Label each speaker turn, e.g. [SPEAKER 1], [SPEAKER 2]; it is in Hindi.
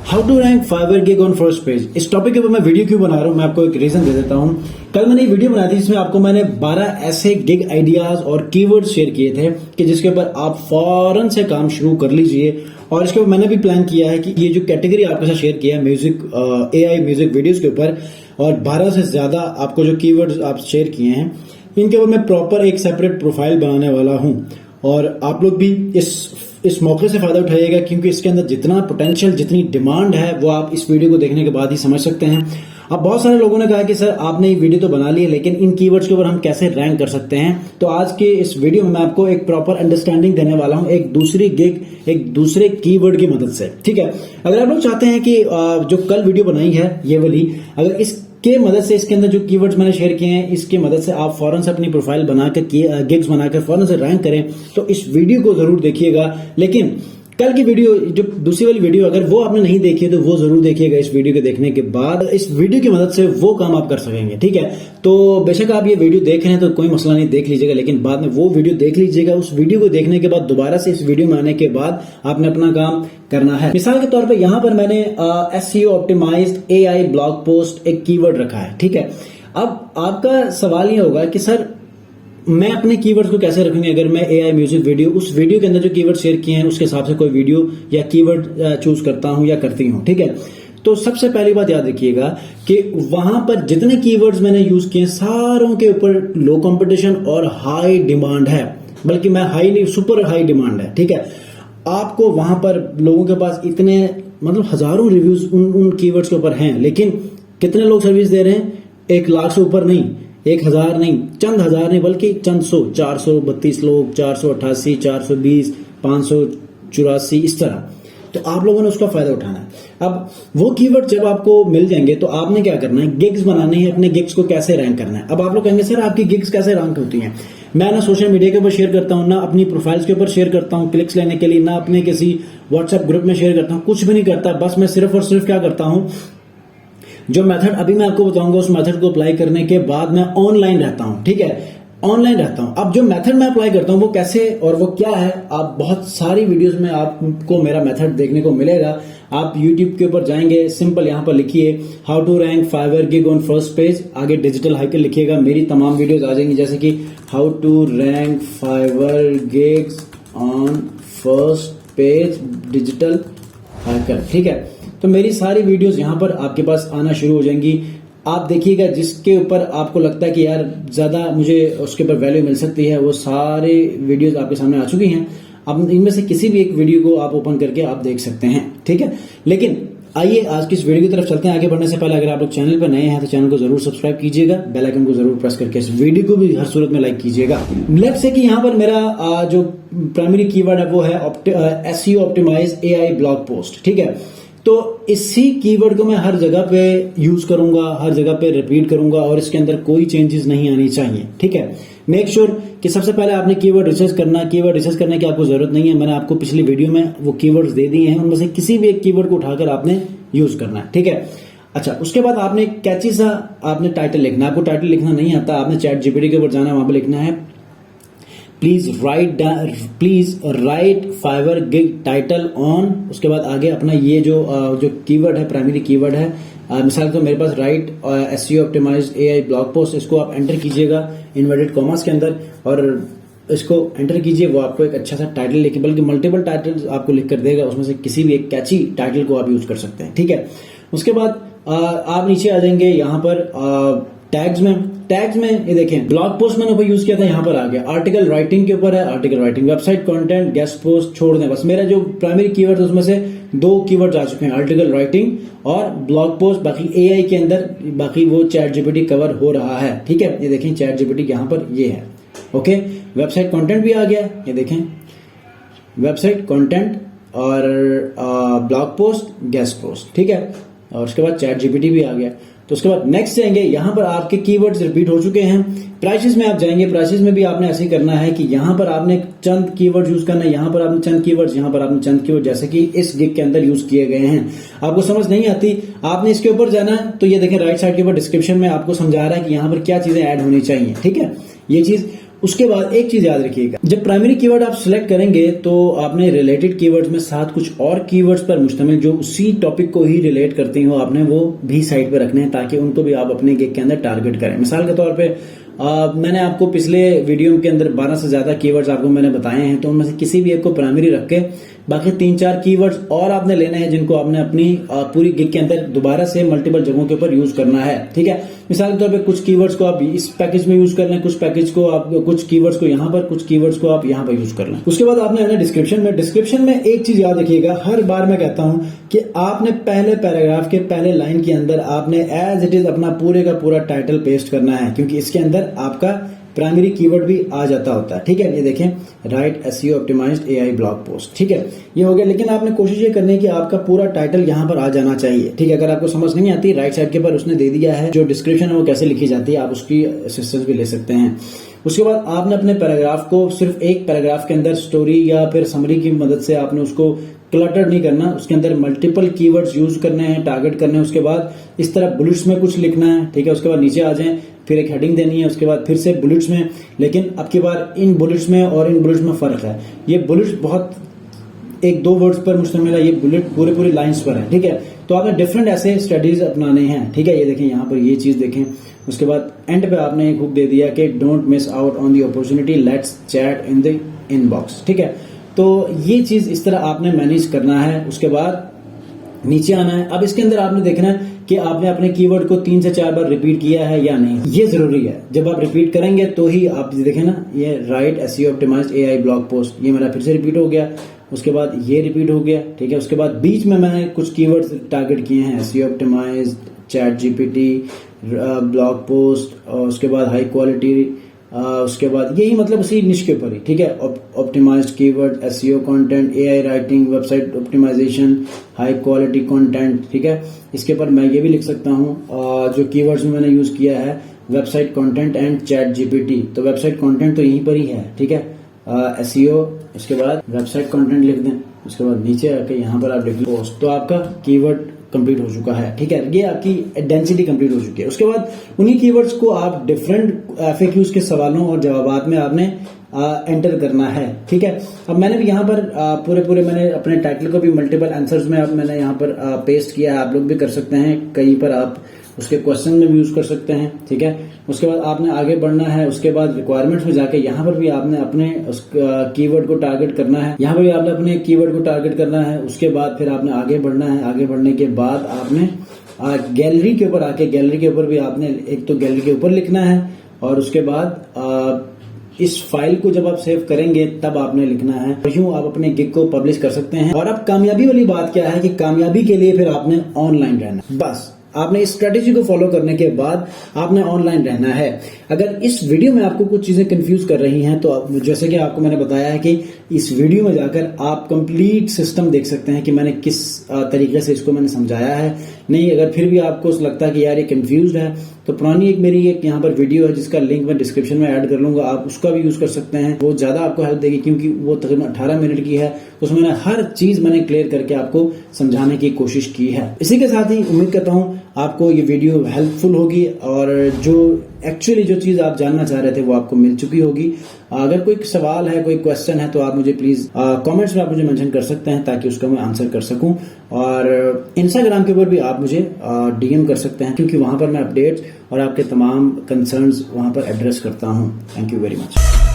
[SPEAKER 1] How to rank Fiverr gig on first page. इस टॉपिक के ऊपर मैं वीडियो क्यों बना रहा हूं, मैं आपको एक रीजन दे देता हूं। कल मैंने एक वीडियो बनाई थी जिसमें आपको मैंने 12 ऐसे गिग आइडियाज और कीवर्ड्स शेयर किए थे कि जिसके ऊपर आप फौरन से काम शुरू कर लीजिए। और इसके ऊपर मैंने भी प्लान किया है कि ये जो कैटेगरी आपके साथ शेयर किया है म्यूजिक AI म्यूजिक वीडियोज के ऊपर, और 12 से ज्यादा आपको जो कीवर्ड्स आप शेयर किए हैं इनके ऊपर मैं प्रॉपर एक सेपरेट प्रोफाइल बनाने वाला हूं। और आप लोग भी इस मौके से फायदा उठाइएगा, क्योंकि इसके अंदर जितना पोटेंशियल, जितनी डिमांड है वो आप इस वीडियो को देखने के बाद ही समझ सकते हैं। अब बहुत सारे लोगों ने कहा कि सर आपने ये वीडियो तो बना ली है, लेकिन इन कीवर्ड्स के ऊपर हम कैसे रैंक कर सकते हैं। तो आज के इस वीडियो में मैं आपको एक प्रॉपर अंडरस्टैंडिंग देने वाला हूं, एक दूसरी गिग, एक दूसरे कीवर्ड की मदद से। ठीक है, अगर आप लोग चाहते हैं कि जो कल वीडियो बनाई है ये वाली, अगर इसके मदद से, इसके अंदर जो कीवर्ड्स मैंने शेयर किए हैं इसकी मदद से आप फौरन से अपनी प्रोफाइल बनाकर गिग्स बनाकर फौरन से रैंक करें, तो इस वीडियो को जरूर देखिएगा। लेकिन कल की वीडियो, जो दूसरी वाली वीडियो, अगर वो आपने नहीं देखी है तो वो जरूर देखिएगा। इस वीडियो के देखने के बाद इस वीडियो की मदद से वो काम आप कर सकेंगे। ठीक है, तो बेशक आप ये वीडियो देख रहे हैं तो कोई मसला नहीं, देख लीजिएगा, लेकिन बाद में वो वीडियो देख लीजिएगा। उस वीडियो को देखने के बाद दोबारा से इस वीडियो में आने के बाद आपने अपना काम करना है। मिसाल के तौर पर यहां पर मैंने SEO optimised AI blog post एक कीवर्ड रखा है। ठीक है, अब आपका सवाल ये होगा कि सर मैं अपने कीवर्ड्स को कैसे रखूंगी अगर मैं AI म्यूजिक वीडियो, उस वीडियो के अंदर जो कीवर्ड शेयर किए हैं उसके हिसाब से कोई वीडियो या कीवर्ड चूज करता हूं या करती हूं। ठीक है, तो सबसे पहली बात याद रखिएगा कि वहां पर जितने कीवर्ड्स मैंने यूज किए सारों के ऊपर लो कंपटीशन और हाई डिमांड है, बल्कि मैं हाई नहीं, सुपर हाई डिमांड है। ठीक है, आपको वहां पर लोगों के पास इतने मतलब हजारों रिव्यूज उन कीवर्ड्स के ऊपर हैं, लेकिन कितने लोग सर्विस दे रहे हैं? 1 लाख से ऊपर नहीं, 1000 नहीं, चंद हजार नहीं, बल्कि चंद 100, 432 लोग, 488, 420, 584, इस तरह। तो आप लोगों ने उसका फायदा उठाना है। अब वो कीवर्ड जब आपको मिल जाएंगे तो आपने क्या करना है, गिग्स बनानी है। अपने गिग्स को कैसे रैंक करना है। अब आप लोग कहेंगे सर आपकी गिग्स कैसे रैंक होती हैं? मैं ना सोशल मीडिया के ऊपर शेयर करता हूं, ना अपनी प्रोफाइल्स के ऊपर शेयर करता हूं क्लिक्स लेने के लिए, ना अपने किसी व्हाट्सएप ग्रुप में शेयर करता हूं, कुछ भी नहीं करता। बस मैं सिर्फ और सिर्फ क्या करता हूं, जो मेथड अभी मैं आपको बताऊंगा उस मेथड को अप्लाई करने के बाद मैं ऑनलाइन रहता हूं। ठीक है, ऑनलाइन रहता हूं। अब जो मेथड मैं अप्लाई करता हूं वो कैसे और वो क्या है, आप बहुत सारी वीडियोस में आपको मेरा मेथड देखने को मिलेगा। आप YouTube के ऊपर जाएंगे, सिंपल यहां पर लिखिए how to rank Fiverr gig on first page, आगे डिजिटल हाइकर लिखिएगा, मेरी तमाम वीडियोस आ जाएंगी, जैसे कि how to rank Fiverr gigs on first page Digital Hiker. ठीक है, तो मेरी सारी वीडियोस यहां पर आपके पास आना शुरू हो जाएंगी। आप देखिएगा जिसके ऊपर आपको लगता है कि यार ज्यादा मुझे उसके ऊपर वैल्यू मिल सकती है, वो सारे वीडियोस आपके सामने आ चुकी हैं। अब इनमें से किसी भी एक वीडियो को आप ओपन करके आप देख सकते हैं। ठीक है, लेकिन आइए आज की इस वीडियो की तरफ चलते हैं। आगे बढ़ने से पहले अगर आप लोग चैनल पर नए हैं तो चैनल को जरूर सब्सक्राइब कीजिएगा, बेल आइकन को जरूर प्रेस करके इस वीडियो को भी हर सूरत में लाइक कीजिएगा। लेट्स से कि यहाँ पर मेरा जो प्राइमरी कीवर्ड है वो है SEO optimised AI blog post. ठीक है, तो इसी कीवर्ड को मैं हर जगह पे यूज करूंगा, हर जगह पे रिपीट करूंगा और इसके अंदर कोई चेंजेस नहीं आनी चाहिए। ठीक है, मेक श्योर कि सबसे पहले आपने कीवर्ड रिसर्च करना। कीवर्ड रिसर्च करने की आपको जरूरत नहीं है, मैंने आपको पिछली वीडियो में वो कीवर्ड्स दे दिए हैं, उनमें से किसी भी एक कीवर्ड को उठाकर आपने यूज करना है। ठीक है, अच्छा, उसके बाद आपने कैची सा आपने टाइटल लिखना है। आपको टाइटल लिखना नहीं आता, आपने ChatGPT के ऊपर जाना है, वहां पर लिखना है please write Fiverr gig title on. उसके बाद आगे अपना ये जो कीवर्ड है, प्राइमरी कीवर्ड है, मिसाल तो मेरे पास write SEO optimised AI blog post, इसको आप एंटर कीजिएगा इन्वर्टेड कॉमास के अंदर और इसको एंटर कीजिए। वो आपको एक अच्छा सा टाइटल लिखे, बल्कि मल्टीपल टाइटल्स आपको लिख कर देगा, उसमें से किसी भी एक कैची टाइटल को आप यूज कर सकते हैं। ठीक है, उसके बाद आप नीचे आ जाएंगे यहाँ पर टैग्स में ये देखें, ब्लॉग पोस्ट मैंने ऊपर यूज किया था, यहाँ पर आ गया। आर्टिकल राइटिंग के ऊपर है, article writing, website content, guest post छोड़ दें। बस मेरा जो प्राइमरी कीवर्ड है उसमें से 2 कीवर्ड आ चुके हैं, आर्टिकल राइटिंग और ब्लॉग पोस्ट। बाकी AI के अंदर बाकी वो ChatGPT कवर हो रहा है। ठीक है, ये देखें ChatGPT यहाँ पर ये है। ओके, वेबसाइट कंटेंट भी आ गया, ये देखें वेबसाइट कंटेंट और ब्लॉग पोस्ट, गेस्ट पोस्ट। ठीक है, और उसके बाद ChatGPT भी आ गया। तो उसके बाद नेक्स्ट जाएंगे, यहां पर आपके कीवर्ड्स रिपीट हो चुके हैं। प्राइसेस में आप जाएंगे, प्राइसेस में भी आपने ऐसे करना है कि यहां पर आपने चंद कीवर्ड यूज करना है, यहां पर आपने चंद कीवर्ड्स, यहां पर आपने चंद कीवर्ड, जैसे कि इस गिग के अंदर यूज किए गए हैं। आपको समझ नहीं आती, आपने इसके ऊपर जाना है, तो ये देखें राइट साइड के ऊपर डिस्क्रिप्शन में आपको समझा रहा है कि यहां पर क्या चीजें ऐड होनी चाहिए। ठीक है, ये चीज उसके बाद एक चीज याद रखिएगा, जब प्राइमरी कीवर्ड आप सिलेक्ट करेंगे तो आपने रिलेटेड कीवर्ड्स में साथ कुछ और कीवर्ड्स पर मुश्तमिल जो उसी टॉपिक को ही रिलेट करती हो आपने वो भी साइड पे रखने हैं, ताकि उनको भी आप अपने गिग के अंदर टारगेट करें। मिसाल के तौर पे मैंने आपको पिछले वीडियो के अंदर 12 से ज्यादा कीवर्ड्स आपको मैंने बताए हैं, तो उनमें से किसी भी एक को प्राइमरी रख के बाकी 3-4 कीवर्ड्स और आपने लेने हैं जिनको आपने अपनी पूरी गिग के अंदर दोबारा से मल्टीपल जगहों के ऊपर यूज करना है। ठीक है, मिसाल के तौर पे कुछ कीवर्ड्स को आप इस पैकेज में यूज कर लें, कुछ पैकेज को आप कुछ कीवर्ड्स को यहाँ पर, कुछ कीवर्ड्स को आप यहाँ पर यूज कर लें। उसके बाद आपने आना डिस्क्रिप्शन में एक चीज याद रखिएगा, हर बार मैं कहता हूं कि आपने पहले पैराग्राफ के पहले लाइन के अंदर आपने एज इट इज अपना पूरे का पूरा टाइटल पेस्ट करना है, क्योंकि इसके अंदर आपका प्राइमरी कीवर्ड भी आ जाता होता है। ठीक है, ये देखें, write SEO optimised AI blog post. ठीक है, ये हो गया, लेकिन आपने कोशिश ये करनी है कि आपका पूरा टाइटल यहाँ पर आ जाना चाहिए। ठीक है, अगर आपको समझ नहीं आती, राइट साइड के ऊपर उसने दे दिया है जो डिस्क्रिप्शन है वो कैसे लिखी जाती है, आप उसकी असिस्टेंस भी ले सकते हैं। उसके बाद आपने अपने पैराग्राफ को सिर्फ एक पैराग्राफ के अंदर स्टोरी या फिर समरी की मदद से आपने उसको क्लटर नहीं करना, उसके अंदर मल्टीपल कीवर्ड्स यूज करने हैं, टारगेट करने हैं। उसके बाद इस तरह बुलेट्स में कुछ लिखना है। ठीक है, उसके बाद नीचे आ जाएं, फिर एक हेडिंग देनी है, उसके बाद फिर से बुलेट्स में, लेकिन अब की बार इन बुलेट्स में और इन बुलेट्स में फर्क है। ये बुलेट्स बहुत 1-2 वर्ड्स पर मुश्तमिल है, ये बुलेट पूरे लाइंस पर है। ठीक है, तो आपने डिफरेंट ऐसे स्टडीज अपनाने हैं। ठीक है, ये देखें, यहाँ पर ये चीज देखें। उसके बाद एंड पे आपने एक हुक दे दिया कि don't miss out on the opportunity, let's chat in the inbox. ठीक है, तो ये चीज इस तरह आपने मैनेज करना है। उसके बाद नीचे आना है। अब इसके अंदर आपने देखना है कि आपने अपने कीवर्ड को 3 से 4 बार रिपीट किया है या नहीं, ये जरूरी है। जब आप रिपीट करेंगे तो ही आप देखें ना, ये write SEO optimised AI blog post, ये मेरा फिर से रिपीट हो गया। उसके बाद ये रिपीट हो गया। ठीक है, उसके बाद बीच में मैंने कुछ कीवर्ड्स टारगेट किए हैं, SEO optimised, ChatGPT, blog post, और उसके बाद हाई क्वालिटी, उसके बाद यही मतलब उसी निश के ऊपर ही। ठीक है, optimised keyword, SEO content, AI writing, website optimisation, high quality content. ठीक है, इसके ऊपर मैं ये भी लिख सकता हूँ जो कीवर्ड्स में मैंने यूज किया है, website content and chat GPT. तो वेबसाइट कंटेंट तो यहीं पर ही है। ठीक है, एसईओ, उसके बाद वेबसाइट कंटेंट लिख दें, उसके बाद नीचे आके यहाँ पर आप लिख लो पोस्ट, तो आपका कीवर्ड कंप्लीट हो चुका है। ठीक है, ये आपकी डेंसिटी कंप्लीट हो चुकी है। उसके बाद उन्हीं कीवर्ड्स को आप डिफरेंट एफएक्यूज के सवालों और जवाबात में आपने एंटर करना है। ठीक है, अब मैंने भी यहाँ पर पूरे मैंने अपने टाइटल को भी मल्टीपल आंसर्स में मैंने यहाँ पर पेस्ट किया है। आप लोग भी कर सकते हैं, कहीं पर आप उसके क्वेश्चन में भी यूज कर सकते हैं। ठीक है, उसके बाद आपने आगे बढ़ना है। उसके बाद रिक्वायरमेंट्स में जाके यहाँ पर भी आपने अपने उस कीवर्ड को टारगेट करना है, यहाँ पर भी आपने अपने कीवर्ड को टारगेट करना है। उसके बाद फिर आपने आगे बढ़ना है। आगे बढ़ने के बाद आपने गैलरी के ऊपर आके, गैलरी के ऊपर भी आपने एक तो गैलरी के ऊपर लिखना है, और उसके बाद इस फाइल को जब आप सेव करेंगे तब आपने लिखना है। तो यूं आप अपने गिग को पब्लिश कर सकते हैं। और अब कामयाबी वाली बात क्या है कि कामयाबी के लिए फिर आपने ऑनलाइन रहना, बस आपने इस स्ट्रेटेजी को फॉलो करने के बाद आपने ऑनलाइन रहना है। अगर इस वीडियो में आपको कुछ चीजें कंफ्यूज कर रही हैं तो जैसे कि आपको मैंने बताया है कि इस वीडियो में जाकर आप कंप्लीट सिस्टम देख सकते हैं कि मैंने किस तरीके से इसको मैंने समझाया है। नहीं, अगर फिर भी आपको लगता है कि यार ये कंफ्यूज है, तो पुरानी मेरी एक यहाँ पर वीडियो है जिसका लिंक मैं डिस्क्रिप्शन में ऐड कर लूंगा, आप उसका भी यूज कर सकते हैं। वो ज्यादा आपको हेल्प देगी, क्योंकि वो तकरीबन 18 मिनट की है। उसमें मैंने हर चीज मैंने क्लियर करके आपको समझाने की कोशिश की है। इसी के साथ ही उम्मीद करता हूँ आपको ये वीडियो हेल्पफुल होगी, और जो एक्चुअली जो चीज आप जानना चाह रहे थे वो आपको मिल चुकी होगी। अगर कोई सवाल है, कोई क्वेश्चन है, तो आप मुझे प्लीज कमेंट्स में आप मुझे मेंशन कर सकते हैं, ताकि उसका मैं आंसर कर सकूं। और इंस्टाग्राम के ऊपर भी आप मुझे डीएम कर सकते हैं, क्योंकि वहां पर मैं अपडेट्स और आपके तमाम कंसर्न्स वहां पर एड्रेस करता हूं। Thank you very much.